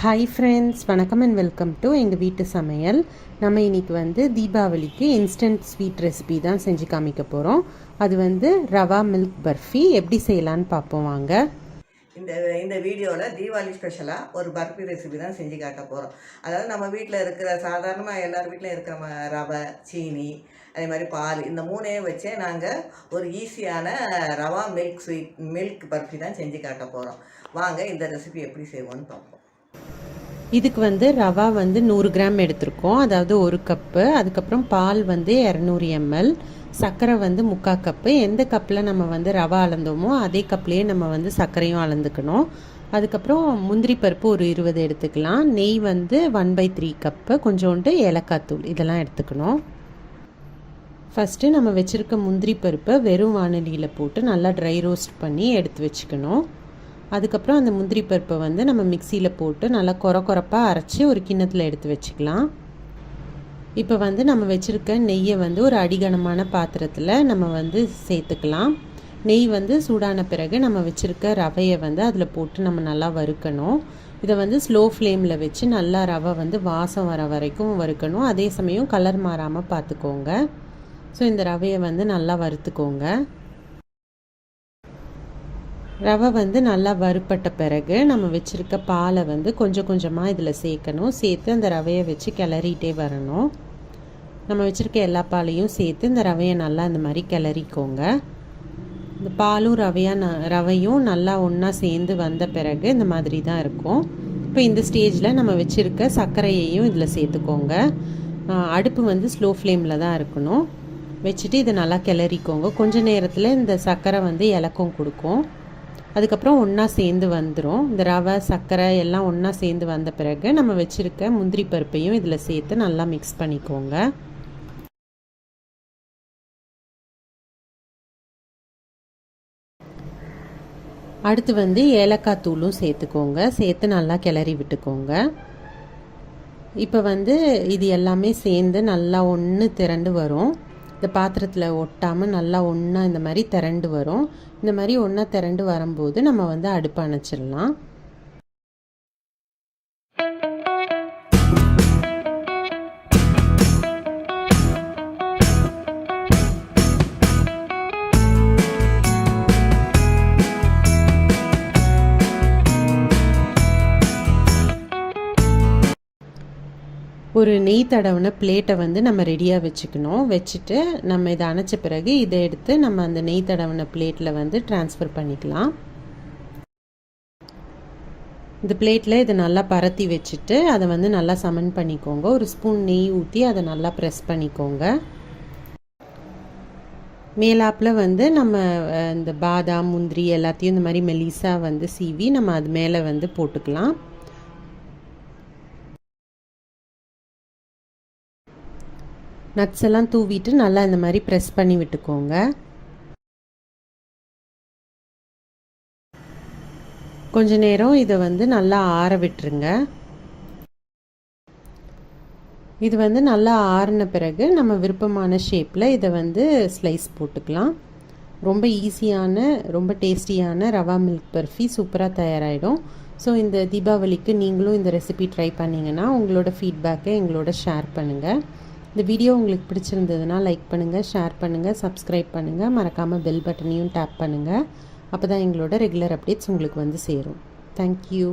Hi friends, வணக்கம் and welcome to எங்கள் வீட்டு சமையல். நம்ம இன்றைக்கி தீபாவளிக்கு இன்ஸ்டன்ட் ஸ்வீட் ரெசிபி தான் செஞ்சு காமிக்க போகிறோம். அது ரவா மில்க் பர்ஃபி எப்படி செய்யலான்னு பார்ப்போம் வாங்க. இந்த வீடியோவில் தீபாவளி ஸ்பெஷலாக ஒரு பர்ஃபி ரெசிபி தான் செஞ்சு காட்ட போகிறோம். அதாவது நம்ம வீட்டில் இருக்கிற சாதாரணமாக எல்லார் வீட்டிலையும் இருக்கிற ரவை, சீனி, அதே மாதிரி பால், இந்த மூணையும் வச்சே நாங்கள் ஒரு ஈஸியான ரவா மில்க் பர்ஃபி தான் செஞ்சு காட்ட போகிறோம். வாங்க இந்த ரெசிபி எப்படி செய்வோன்னு பார்ப்போம். இதுக்கு ரவா 100 கிராம் எடுத்திருக்கோம், அதாவது 1 கப்பு. அதுக்கப்புறம் பால் 200 ml, சர்க்கரை 3/4 கப்பு. எந்த கப்பில் நம்ம ரவா அளந்தோமோ அதே கப்லேயே நம்ம சர்க்கரையும் அளந்துக்கணும். அதுக்கப்புறம் முந்திரி பருப்பு ஒரு 20 எடுத்துக்கலாம். நெய் 1/3 கப்பு, கொஞ்சோண்டு ஏலக்காய் தூள், இதெல்லாம் எடுத்துக்கணும். ஃபஸ்ட்டு நம்ம வச்சுருக்க முந்திரி பருப்பை வெறும் வானலியில் போட்டு நல்லா ட்ரை ரோஸ்ட் பண்ணி எடுத்து வச்சுக்கணும். அதுக்கப்புறம் அந்த முந்திரி பருப்பை நம்ம மிக்சியில் போட்டு நல்லா கொரப்பாக அரைச்சி ஒரு கிண்ணத்தில் எடுத்து வச்சுக்கலாம். இப்போ நம்ம வச்சுருக்க நெய்யை ஒரு அடிகனமான பாத்திரத்தில் நம்ம சேர்த்துக்கலாம். நெய் சூடான பிறகு நம்ம வச்சுருக்க ரவையை அதில் போட்டு நம்ம நல்லா வறுக்கணும். இதை ஸ்லோ ஃப்ளேமில் வச்சு நல்லா ரவை வாசம் வர வரைக்கும் வறுக்கணும். அதே சமயம் கலர் மாறாமல் பார்த்துக்கோங்க. ஸோ இந்த ரவையை நல்லா வறுத்துக்கோங்க. ரவை நல்லா வறுப்பட்ட பிறகு நம்ம வச்சுருக்க பாலை கொஞ்சம் கொஞ்சமாக இதில் சேர்க்கணும். சேர்த்து அந்த ரவையை வச்சு கிளறிட்டே வரணும். நம்ம வச்சுருக்க எல்லா பாலையும் சேர்த்து இந்த ரவையை நல்லா இந்த மாதிரி கிளறிக்கோங்க. இந்த பாலும் ரவையும் நல்லா ஒன்றா சேர்ந்து வந்த பிறகு இந்த மாதிரி தான் இருக்கும். இப்போ இந்த ஸ்டேஜில் நம்ம வச்சுருக்க சர்க்கரையையும் இதில் சேர்த்துக்கோங்க. அடுப்பு ஸ்லோ ஃப்ளேமில் தான் இருக்கணும். வச்சுட்டு இதை நல்லா கிளறிக்கோங்க. கொஞ்சம் நேரத்தில் இந்த சர்க்கரை இலக்கம் கொடுக்கும். அதுக்கப்புறம் ஒன்றா சேர்ந்து வந்துடும். இந்த ரவை, சர்க்கரை எல்லாம் ஒன்றா சேர்ந்து வந்த பிறகு நம்ம வச்சுருக்க முந்திரி பருப்பையும் இதில் சேர்த்து நல்லா மிக்ஸ் பண்ணிக்கோங்க. அடுத்து ஏலக்காய் தூளும் சேர்த்துக்கோங்க. சேர்த்து நல்லா கிளறி விட்டுக்கோங்க. இப்போ இது எல்லாமே சேர்ந்து நல்லா ஒன்று திரண்டு வரும். இந்த பாத்திரத்தில் ஒட்டாமல் நல்லா ஒன்றா இந்த மாதிரி திரண்டு வரும். இந்த மாதிரி ஒன்றா திரண்டு வரும்போது நம்ம அடுப்பு அணைச்சிடலாம். ஒரு நெய் தடவின பிளேட்டை நம்ம ரெடியாக வச்சுக்கணும். வச்சுட்டு நம்ம இதை அணைச்ச பிறகு இதை எடுத்து நம்ம அந்த நெய் தடவின பிளேட்டில் ட்ரான்ஸ்ஃபர் பண்ணிக்கலாம். இந்த பிளேட்டில் இதை நல்லா பரத்தி வச்சுட்டு அதை நல்லா சமன் பண்ணிக்கோங்க. ஒரு ஸ்பூன் நெய் ஊற்றி அதை நல்லா ப்ரெஸ் பண்ணிக்கோங்க. மேலாப்பில் நம்ம இந்த பாதாம், முந்திரி எல்லாத்தையும் இந்த மாதிரி மெலிசாக சீவி நம்ம அது மேலே போட்டுக்கலாம். நட்ஸ் எல்லாம் தூவிட்டு நல்லா இந்த மாதிரி ப்ரெஸ் பண்ணி விட்டுக்கோங்க. கொஞ்ச நேரம் இதை நல்லா ஆற விட்டுருங்க. இது நல்லா ஆறின பிறகு நம்ம விருப்பமான ஷேப்பில் இதை ஸ்லைஸ் போட்டுக்கலாம். ரொம்ப ஈஸியான, ரொம்ப டேஸ்டியான ரவா மில்க் பர்ஃபி சூப்பராக தயாராகிடும். ஸோ இந்த தீபாவளிக்கு நீங்களும் இந்த ரெசிபி ட்ரை பண்ணிங்கன்னா உங்களோட ஃபீட்பேக்கை எங்களோட ஷேர் பண்ணுங்கள். இந்த வீடியோ உங்களுக்கு பிடிச்சிருந்ததுன்னா லைக் பண்ணுங்கள், ஷேர் பண்ணுங்கள், சப்ஸ்கிரைப் பண்ணுங்கள். மறக்காமல் பெல் பட்டனையும் டேப் பண்ணுங்கள். அப்போ தான் எங்களோட ரெகுலர் அப்டேட்ஸ் உங்களுக்கு சேரும். தேங்க்யூ.